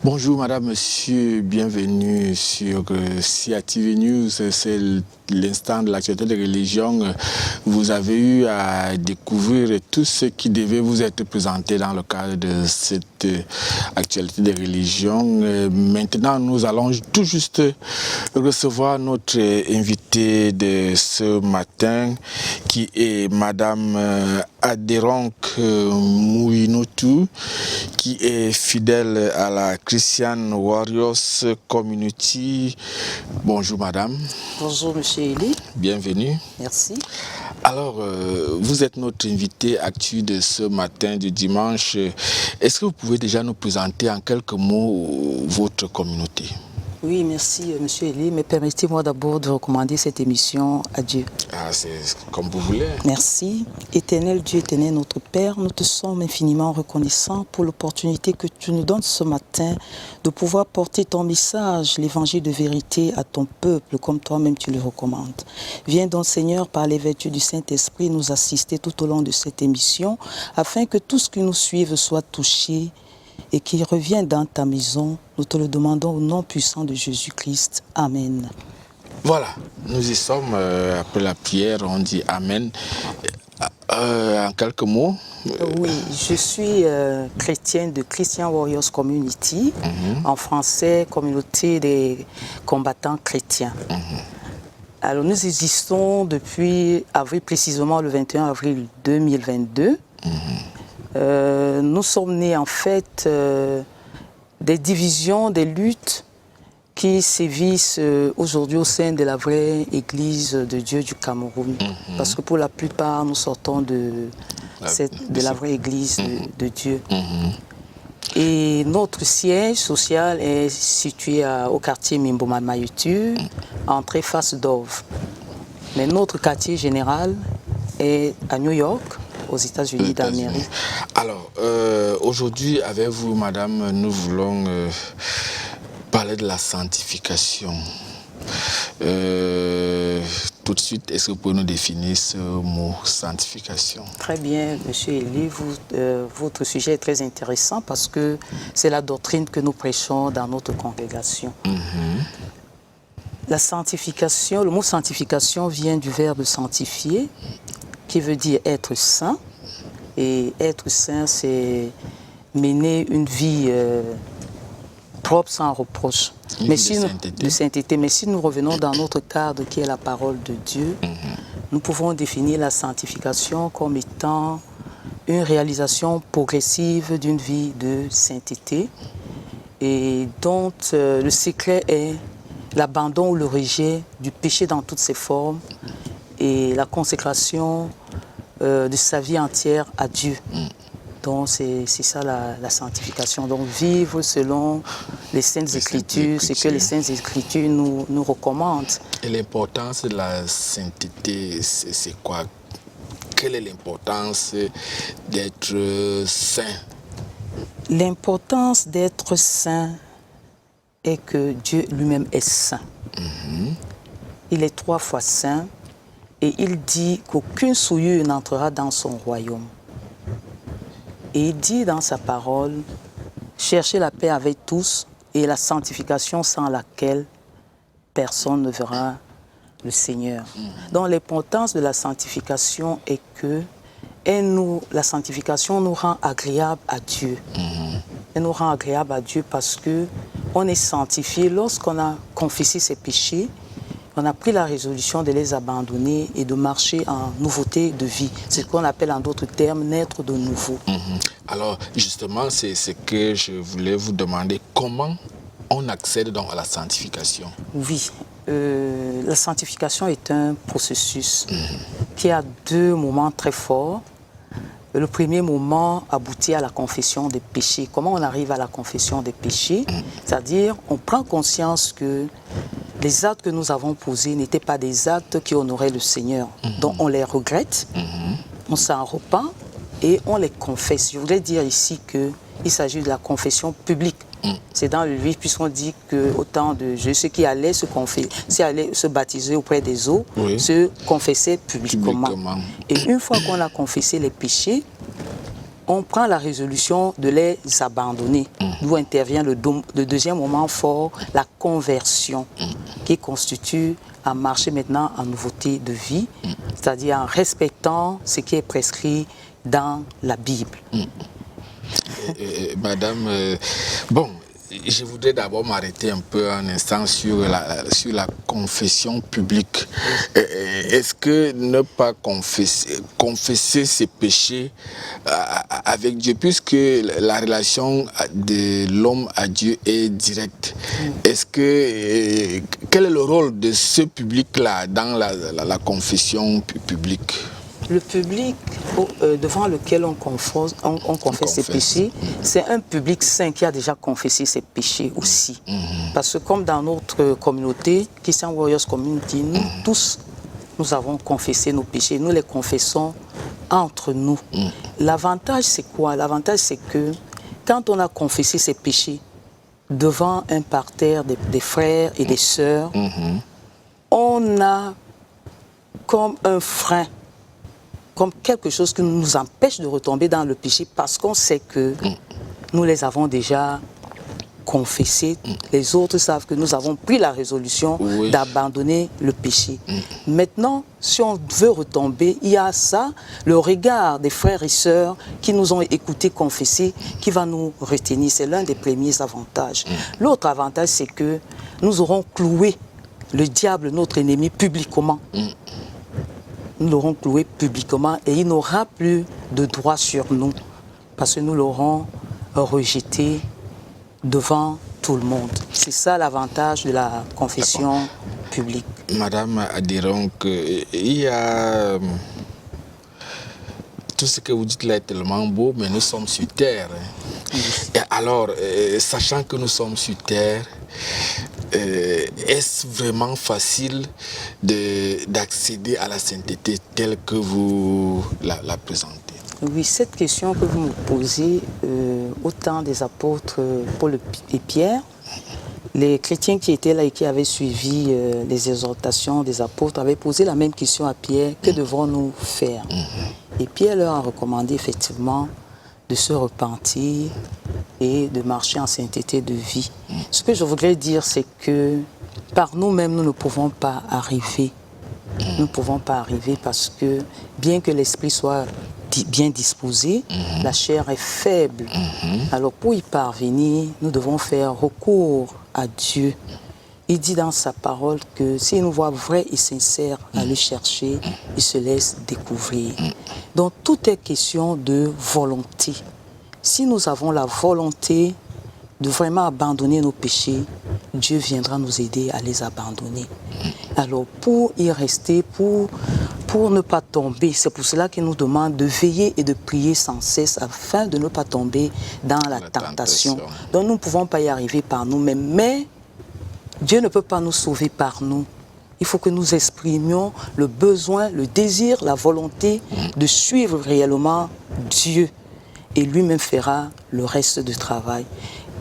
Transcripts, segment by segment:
Bonjour madame, monsieur, bienvenue sur CATV News, c'est l'instant de l'actualité des religions. Vous avez eu à découvrir tout ce qui devait vous être présenté dans le cadre de cette actualité des religions. Maintenant, nous allons tout juste recevoir notre invitée de ce matin, qui est madame Aderonk Mouinotou, qui est fidèle à la Christian Warriors Community. Bonjour madame. Bonjour monsieur Eli. Bienvenue. Merci. Alors, vous êtes notre invité actu de ce matin du dimanche. Est-ce que vous pouvez déjà nous présenter en quelques mots votre communauté? Oui, merci monsieur Eli, mais permettez-moi d'abord de recommander cette émission à Dieu. Ah, c'est comme vous voulez. Merci. Éternel Dieu, éternel notre Père, nous te sommes infiniment reconnaissants pour l'opportunité que tu nous donnes ce matin de pouvoir porter ton message, l'évangile de vérité à ton peuple, comme toi-même tu le recommandes. Viens donc Seigneur, par les vertus du Saint-Esprit, nous assister tout au long de cette émission, afin que tout ce qui nous suive soit touché et qu'il revienne dans ta maison. Nous te le demandons au nom puissant de Jésus-Christ. Amen. Voilà, nous y sommes. Après la prière, on dit Amen. En quelques mots. Oui, je suis chrétienne de Christian Warriors Community, en français, communauté des combattants chrétiens. Alors nous existons depuis avril, précisément le 21 avril 2022. Nous sommes nés en fait des divisions, des luttes qui sévissent aujourd'hui au sein de la vraie Église de Dieu du Cameroun. Parce que pour la plupart, nous sortons de la vraie Église de Dieu. Et notre siège social est situé au quartier Mimboma Mayutu, entrée face d'Ove. Mais notre quartier général est à New York, aux États-Unis d'Amérique. Alors, aujourd'hui, avec vous, madame, nous voulons parler de la sanctification. Tout de suite, est-ce que vous pouvez nous définir ce mot sanctification? Très bien, monsieur Eli, votre sujet est très intéressant parce que c'est la doctrine que nous prêchons dans notre congrégation. La sanctification, le mot sanctification vient du verbe sanctifier, qui veut dire être saint. Et être saint, c'est mener une vie propre, sans reproche. De sainteté. Mais si nous revenons dans notre cadre qui est la parole de Dieu, nous pouvons définir la sanctification comme étant une réalisation progressive d'une vie de sainteté et dont le secret est l'abandon ou le rejet du péché dans toutes ses formes et la consécration de sa vie entière à Dieu. Donc c'est ça la sanctification. Donc vivre selon les Saintes Écritures, ce que les Saintes Écritures nous recommandent. Et l'importance de la sainteté, c'est quoi? Quelle est l'importance d'être saint? L'importance d'être saint est que Dieu lui-même est saint. Il est 3 fois saint. Et il dit qu'aucune souillure n'entrera dans son royaume. Et il dit dans sa parole, cherchez la paix avec tous et la sanctification sans laquelle personne ne verra le Seigneur. Donc l'importance de la sanctification est que la sanctification nous rend agréable à Dieu. Elle nous rend agréable à Dieu parce qu'on est sanctifié lorsqu'on a confessé ses péchés. On a pris la résolution de les abandonner et de marcher en nouveauté de vie. C'est ce qu'on appelle en d'autres termes naître de nouveau. Alors justement, c'est ce que je voulais vous demander. Comment on accède donc à la sanctification? Oui, la sanctification est un processus qui a 2 moments très forts. Le premier moment aboutit à la confession des péchés. Comment on arrive à la confession des péchés? C'est-à-dire, on prend conscience que les actes que nous avons posés n'étaient pas des actes qui honoraient le Seigneur. Donc on les regrette, on s'en repent et on les confesse. Je voudrais dire ici qu'il s'agit de la confession publique. C'est dans le livre, puisqu'on dit qu'au temps de Jésus, ceux qui allaient se baptiser auprès des eaux, se confessaient publiquement. Et une fois qu'on a confessé les péchés, on prend la résolution de les abandonner. D'où intervient le deuxième moment fort, la conversion, qui constitue à marcher maintenant en nouveauté de vie, c'est-à-dire en respectant ce qui est prescrit dans la Bible. Madame, bon, je voudrais d'abord m'arrêter un peu un instant sur la confession publique. Est-ce que ne pas confesser ses péchés avec Dieu, puisque la relation de l'homme à Dieu est directe, est-ce que quel est le rôle de ce public-là dans la confession publique? Le public devant lequel on confesse ses péchés, c'est un public saint qui a déjà confessé ses péchés aussi. Parce que comme dans notre communauté, Christian Warriors Community, nous tous, nous avons confessé nos péchés, nous les confessons entre nous. L'avantage c'est quoi? L'avantage c'est que quand on a confessé ses péchés devant un parterre des frères et des sœurs, on a comme un frein, comme quelque chose qui nous empêche de retomber dans le péché parce qu'on sait que nous les avons déjà confessés. Les autres savent que nous avons pris la résolution d'abandonner le péché. Maintenant, si on veut retomber, il y a ça, le regard des frères et sœurs qui nous ont écoutés confesser, qui va nous retenir. C'est l'un des premiers avantages. L'autre avantage, c'est que nous aurons cloué le diable, notre ennemi, publiquement. Nous l'aurons cloué publiquement et il n'aura plus de droit sur nous parce que nous l'aurons rejeté devant tout le monde. C'est ça l'avantage de la confession publique. Madame Adironk, il y a... Tout ce que vous dites là est tellement beau, mais nous sommes sur terre. Et alors, sachant que nous sommes sur terre, est-ce vraiment facile d'accéder à la sainteté telle que vous la présentez? Oui, cette question que vous me posez, au temps des apôtres Paul et Pierre, les chrétiens qui étaient là et qui avaient suivi les exhortations des apôtres avaient posé la même question à Pierre: que devrons-nous faire? Et Pierre leur a recommandé effectivement de se repentir et de marcher en sainteté de vie. Ce que je voudrais dire, c'est que par nous-mêmes, nous ne pouvons pas arriver. Nous ne pouvons pas arriver parce que bien que l'esprit soit bien disposé, la chair est faible. Alors pour y parvenir, nous devons faire recours à Dieu. Il dit dans sa parole que s'il nous voit vrai et sincère à le chercher, il se laisse découvrir. Donc tout est question de volonté. Si nous avons la volonté de vraiment abandonner nos péchés, Dieu viendra nous aider à les abandonner. Alors pour y rester, pour ne pas tomber, c'est pour cela qu'il nous demande de veiller et de prier sans cesse afin de ne pas tomber dans la tentation. Donc nous ne pouvons pas y arriver par nous-mêmes, mais Dieu ne peut pas nous sauver par nous. Il faut que nous exprimions le besoin, le désir, la volonté de suivre réellement Dieu. Et lui-même fera le reste du travail.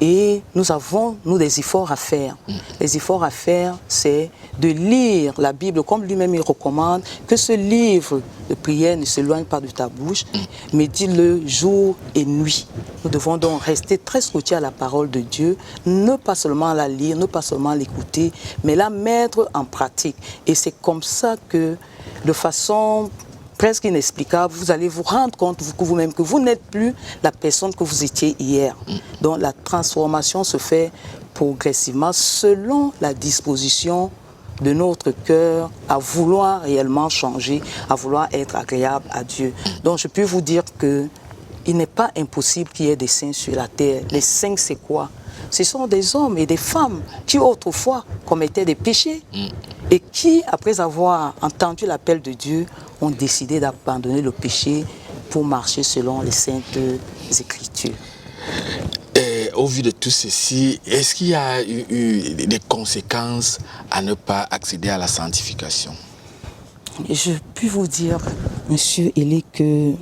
Et nous avons, des efforts à faire. Les efforts à faire, c'est de lire la Bible, comme lui-même il recommande, que ce livre de prière ne s'éloigne pas de ta bouche, mais dis-le jour et nuit. Nous devons donc rester très scotchés à la parole de Dieu, ne pas seulement la lire, ne pas seulement l'écouter, mais la mettre en pratique. Et c'est comme ça que, de façon presque inexplicable, vous allez vous rendre compte vous-même que vous n'êtes plus la personne que vous étiez hier. Donc la transformation se fait progressivement selon la disposition de notre cœur à vouloir réellement changer, à vouloir être agréable à Dieu. Donc je peux vous dire que il n'est pas impossible qu'il y ait des saints sur la terre. Les saints, c'est quoi? Ce sont des hommes et des femmes qui autrefois commettaient des péchés et qui, après avoir entendu l'appel de Dieu, ont décidé d'abandonner le péché pour marcher selon les saintes Écritures. Et au vu de tout ceci, est-ce qu'il y a eu des conséquences à ne pas accéder à la sanctification? Je puis vous dire, Monsieur Elie, que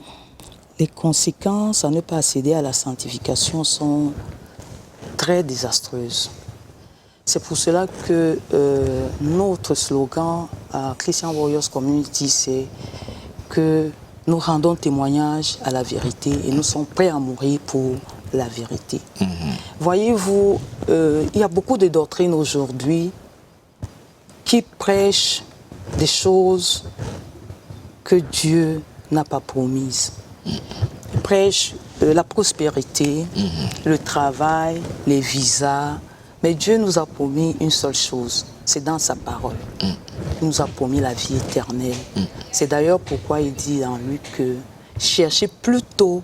les conséquences à ne pas accéder à la sanctification sont très désastreuses. C'est pour cela que notre slogan à Christian Warriors Community, c'est que nous rendons témoignage à la vérité et nous sommes prêts à mourir pour la vérité. Voyez-vous, il y a beaucoup de doctrines aujourd'hui qui prêchent des choses que Dieu n'a pas promises. Ils prêchent la prospérité, le travail, les visas. Mais Dieu nous a promis une seule chose, c'est dans sa parole. Il nous a promis la vie éternelle. C'est d'ailleurs pourquoi il dit dans Luc que cherchez plutôt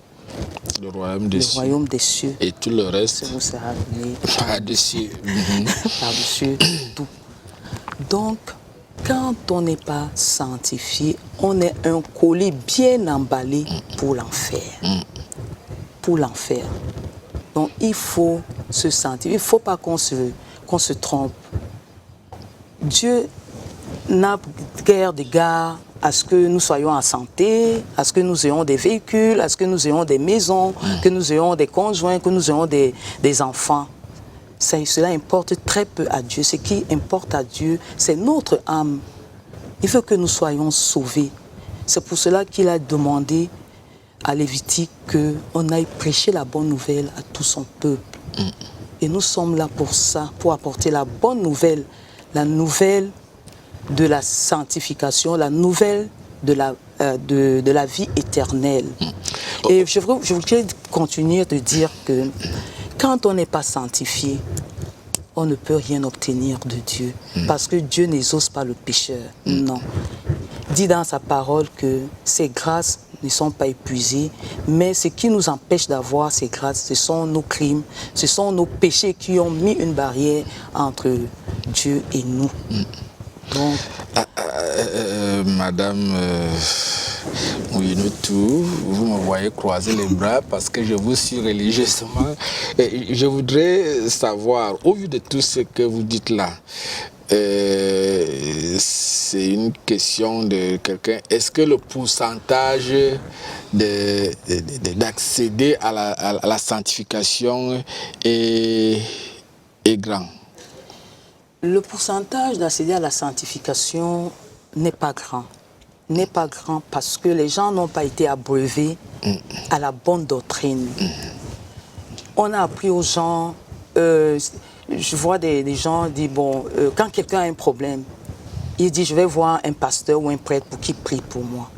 le royaume des cieux. Et tout le reste, vous sera donné par-dessus. Par-dessus tout. Donc, quand on n'est pas sanctifié, on est un colis bien emballé pour l'enfer. Pour l'enfer. Donc, il faut se sentir. Il ne faut pas qu'on se trompe. Dieu n'a guère d'égard à ce que nous soyons en santé, à ce que nous ayons des véhicules, à ce que nous ayons des maisons, que nous ayons des conjoints, que nous ayons des enfants. Cela importe très peu à Dieu. Ce qui importe à Dieu, c'est notre âme. Il veut que nous soyons sauvés. C'est pour cela qu'il a demandé à Lévitique qu'on aille prêcher la bonne nouvelle à tout son peuple. Et nous sommes là pour ça, pour apporter la bonne nouvelle, la nouvelle de la sanctification, la nouvelle de la vie éternelle. Et je voudrais continuer de dire que quand on n'est pas sanctifié, on ne peut rien obtenir de Dieu. Parce que Dieu n'exauce pas le pécheur. Non. Il dit dans sa parole que ses grâces ne sont pas épuisées, mais ce qui nous empêche d'avoir ces grâces, ce sont nos crimes, ce sont nos péchés qui ont mis une barrière entre Dieu et nous. Donc, Madame Mouinoutou, vous me voyez croiser les bras parce que je vous suis religieusement. Et je voudrais savoir, au vu de tout ce que vous dites là, c'est une question de quelqu'un. Est-ce que le pourcentage d'accéder à la sanctification est grand? Le pourcentage d'accéder à la sanctification n'est pas grand. N'est pas grand parce que les gens n'ont pas été abreuvés à la bonne doctrine. On a appris aux gens, je vois des gens dire, bon, quand quelqu'un a un problème, il dit, je vais voir un pasteur ou un prêtre pour qu'il prie pour moi.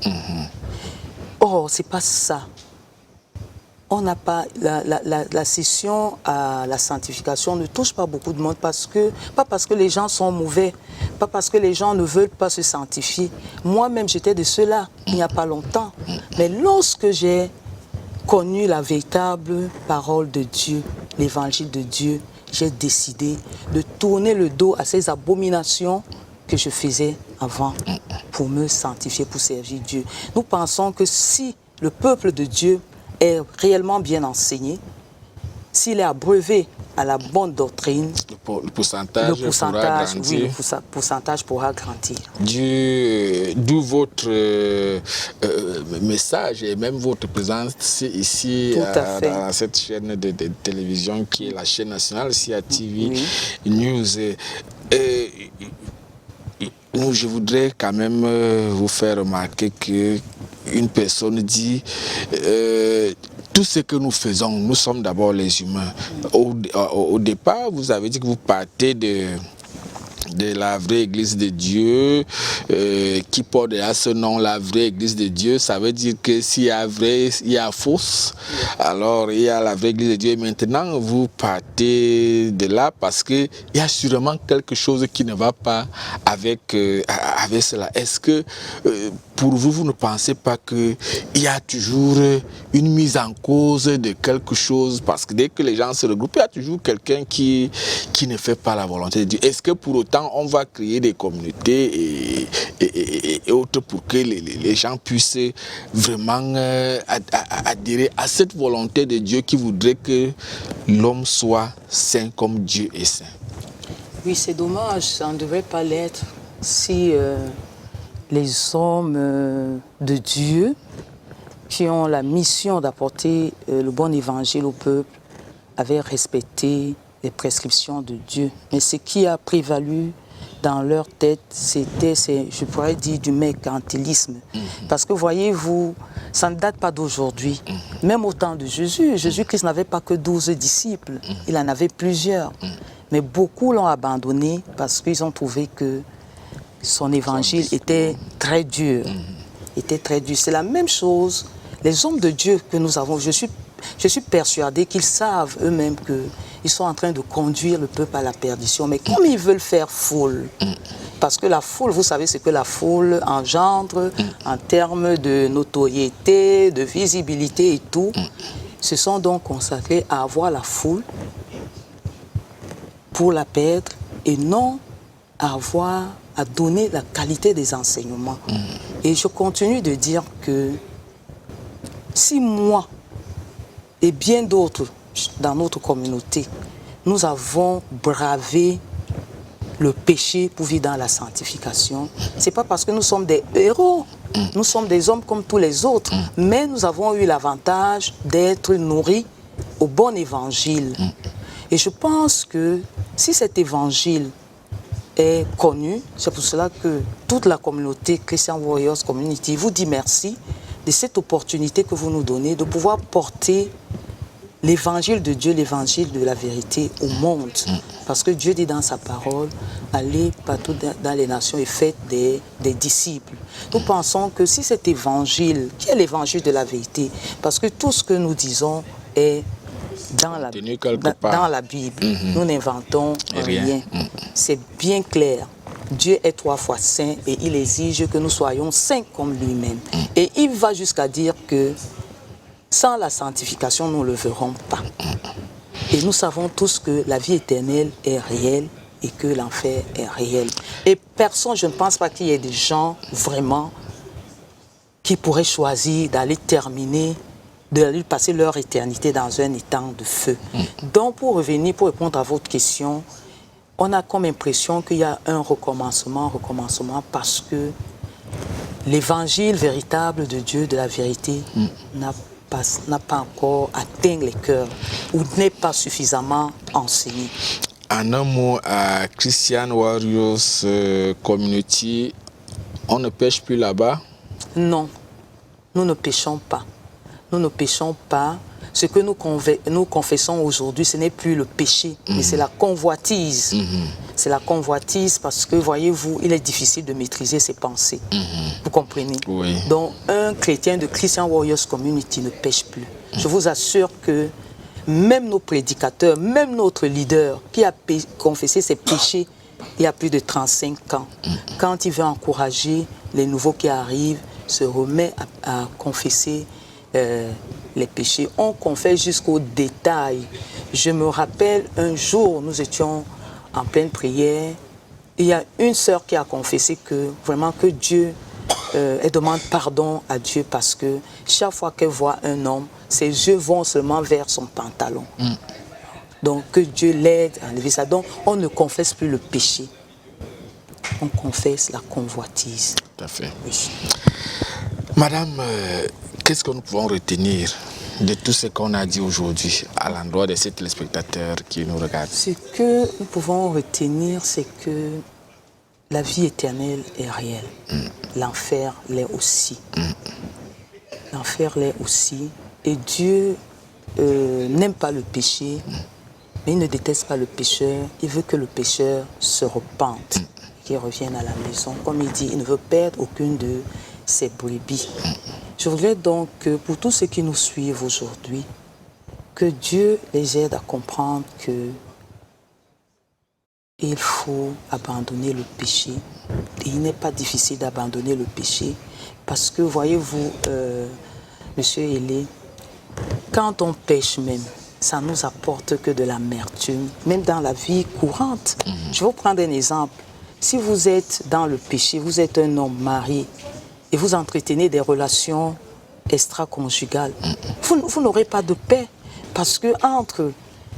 Or, c'est pas ça. On n'a pas la session à la sanctification ne touche pas beaucoup de monde pas parce que les gens sont mauvais, pas parce que les gens ne veulent pas se sanctifier. Moi-même, j'étais de ceux-là il n'y a pas longtemps. Mais lorsque j'ai connu la véritable parole de Dieu, l'évangile de Dieu, j'ai décidé de tourner le dos à ces abominations que je faisais avant pour me sanctifier, pour servir Dieu. Nous pensons que si le peuple de Dieu est réellement bien enseigné, s'il est abreuvé à la bonne doctrine, le pourcentage pourra grandir. Oui, le pourcentage pourra grandir. D'où votre message et même votre présence ici dans cette chaîne de télévision qui est la chaîne nationale CATV News. Je voudrais quand même vous faire remarquer qu'une personne dit tout ce que nous faisons, nous sommes d'abord les humains. Au départ, vous avez dit que vous partez de la vraie église de Dieu, qui porte à ce nom la vraie église de Dieu. Ça veut dire que s'il y a vrai, il y a fausse. Alors il y a la vraie église de Dieu. Et maintenant, vous partez de là parce qu'il y a sûrement quelque chose qui ne va pas avec cela. Est-ce que pour vous, vous ne pensez pas qu'il y a toujours une mise en cause de quelque chose? Parce que dès que les gens se regroupent, il y a toujours quelqu'un qui ne fait pas la volonté de Dieu. Est-ce que pour autant, on va créer des communautés et autres pour que les gens puissent vraiment adhérer à cette volonté de Dieu qui voudrait que l'homme soit saint comme Dieu est saint? Oui, c'est dommage, ça ne devrait pas l'être si les hommes de Dieu qui ont la mission d'apporter le bon évangile au peuple avaient respecté les prescriptions de Dieu. Mais ce qui a prévalu dans leur tête, c'était, je pourrais dire, du mercantilisme. Parce que voyez-vous, ça ne date pas d'aujourd'hui. Même au temps de Jésus, Jésus-Christ n'avait pas que 12 disciples, il en avait plusieurs. Mais beaucoup l'ont abandonné parce qu'ils ont trouvé que son évangile était très dur. C'est la même chose. Les hommes de Dieu que nous avons, je suis persuadé qu'ils savent eux-mêmes qu'ils sont en train de conduire le peuple à la perdition. Mais comme ils veulent faire foule, parce que la foule, vous savez ce que la foule engendre en termes de notoriété, de visibilité et tout, se sont donc consacrés à avoir la foule pour la perdre et non à donner la qualité des enseignements. Et je continue de dire que si moi et bien d'autres dans notre communauté, nous avons bravé le péché pour vivre dans la sanctification, ce n'est pas parce que nous sommes des héros, nous sommes des hommes comme tous les autres, mais nous avons eu l'avantage d'être nourris au bon évangile. Et je pense que si cet évangile est connu, c'est pour cela que toute la communauté Christian Warriors Community vous dit merci de cette opportunité que vous nous donnez de pouvoir porter l'évangile de Dieu, l'évangile de la vérité au monde. Parce que Dieu dit dans sa parole, allez partout dans les nations et faites des disciples. Nous pensons que si cet évangile, qui est l'évangile de la vérité, parce que tout ce que nous disons est dans la Bible, nous n'inventons rien. C'est bien clair. Dieu est 3 fois saint et il exige que nous soyons saints comme lui-même. Et il va jusqu'à dire que sans la sanctification, nous ne le verrons pas. Et nous savons tous que la vie éternelle est réelle et que l'enfer est réel. Et personne, je ne pense pas qu'il y ait des gens vraiment qui pourraient choisir d'aller d'aller passer leur éternité dans un étang de feu. Donc pour répondre à votre question, on a comme impression qu'il y a un recommencement parce que l'évangile véritable de Dieu, de la vérité, n'a pas encore atteint les cœurs ou n'est pas suffisamment enseigné. En un mot, à Christian Warriors Community, on ne pêche plus là-bas? Non, nous ne péchons pas. Nous ne péchons pas. Ce que nous confessons aujourd'hui, ce n'est plus le péché, mais c'est la convoitise. C'est la convoitise parce que, voyez-vous, il est difficile de maîtriser ses pensées. Vous comprenez? Oui. Donc, un chrétien de Christian Warriors Community ne pêche plus. Je vous assure que même nos prédicateurs, même notre leader qui a confessé ses péchés il y a plus de 35 ans, quand il veut encourager les nouveaux qui arrivent, se remet à confesser les péchés. On confesse jusqu'au détail. Je me rappelle un jour, nous étions en pleine prière. Il y a une sœur qui a confessé que vraiment que Dieu, elle demande pardon à Dieu parce que chaque fois qu'elle voit un homme, ses yeux vont seulement vers son pantalon. Donc que Dieu l'aide à enlever ça. Donc on ne confesse plus le péché. On confesse la convoitise. Tout à fait. Oui. Madame, qu'est-ce que nous pouvons retenir de tout ce qu'on a dit aujourd'hui à l'endroit de ces téléspectateurs qui nous regardent? Ce que nous pouvons retenir, c'est que la vie éternelle est réelle. L'enfer l'est aussi. L'enfer l'est aussi. Et Dieu n'aime pas le péché, mais il ne déteste pas le pécheur. Il veut que le pécheur se repente, qu'il revienne à la maison. Comme il dit, il ne veut perdre aucune de ses brebis. Je voudrais donc que pour tous ceux qui nous suivent aujourd'hui, que Dieu les aide à comprendre que il faut abandonner le péché. Et il n'est pas difficile d'abandonner le péché parce que, voyez-vous, Monsieur Hélé, quand on pêche même, ça ne nous apporte que de l'amertume, même dans la vie courante. Je vais vous prendre un exemple. Si vous êtes dans le péché, vous êtes un homme marié et vous entretenez des relations extra-conjugales, vous n'aurez pas de paix parce que entre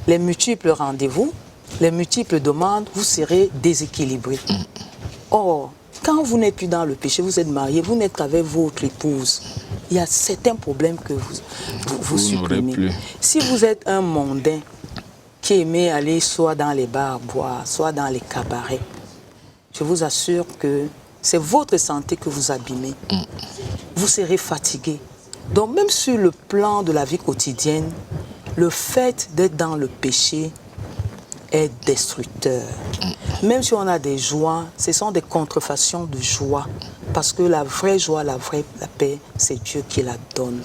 les multiples rendez-vous, les multiples demandes, vous serez déséquilibré. Or, quand vous n'êtes plus dans le péché, vous êtes marié, vous n'êtes qu'avec votre épouse, il y a certains problèmes que vous supprimez. Plus. Si vous êtes un mondain qui aimait aller soit dans les bars à boire, soit dans les cabarets, je vous assure que c'est votre santé que vous abîmez. Vous serez fatigué. Donc même sur le plan de la vie quotidienne, le fait d'être dans le péché est destructeur. Même si on a des joies, ce sont des contrefactions de joie. Parce que la vraie joie, la paix, c'est Dieu qui la donne.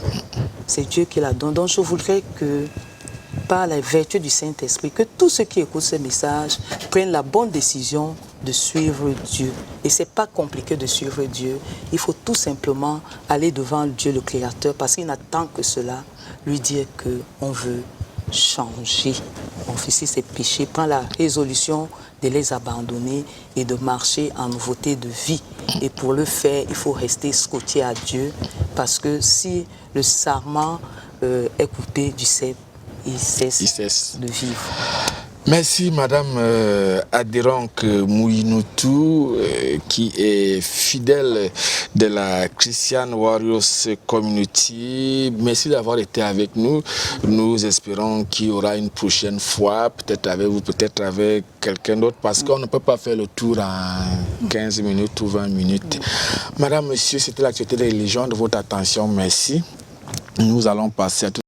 C'est Dieu qui la donne. Donc je voudrais que, par la vertu du Saint-Esprit, que tous ceux qui écoutent ce message prennent la bonne décision de suivre Dieu. Et ce n'est pas compliqué de suivre Dieu. Il faut tout simplement aller devant Dieu le Créateur parce qu'il n'attend que cela, lui dire qu'on veut changer. Confesser ses péchés, prendre la résolution de les abandonner et de marcher en nouveauté de vie. Et pour le faire, il faut rester scotché à Dieu parce que si le serment est coupé du cep, il cesse de vivre. Merci Madame Aderonk Mouinoutou qui est fidèle de la Christian Warriors Community. Merci d'avoir été avec nous. Nous espérons qu'il y aura une prochaine fois, peut-être avec vous, peut-être avec quelqu'un d'autre, parce qu'on ne peut pas faire le tour en 15 minutes ou 20 minutes. Madame, monsieur, c'était l'actualité des religions, de votre attention. Merci. Nous allons passer à tout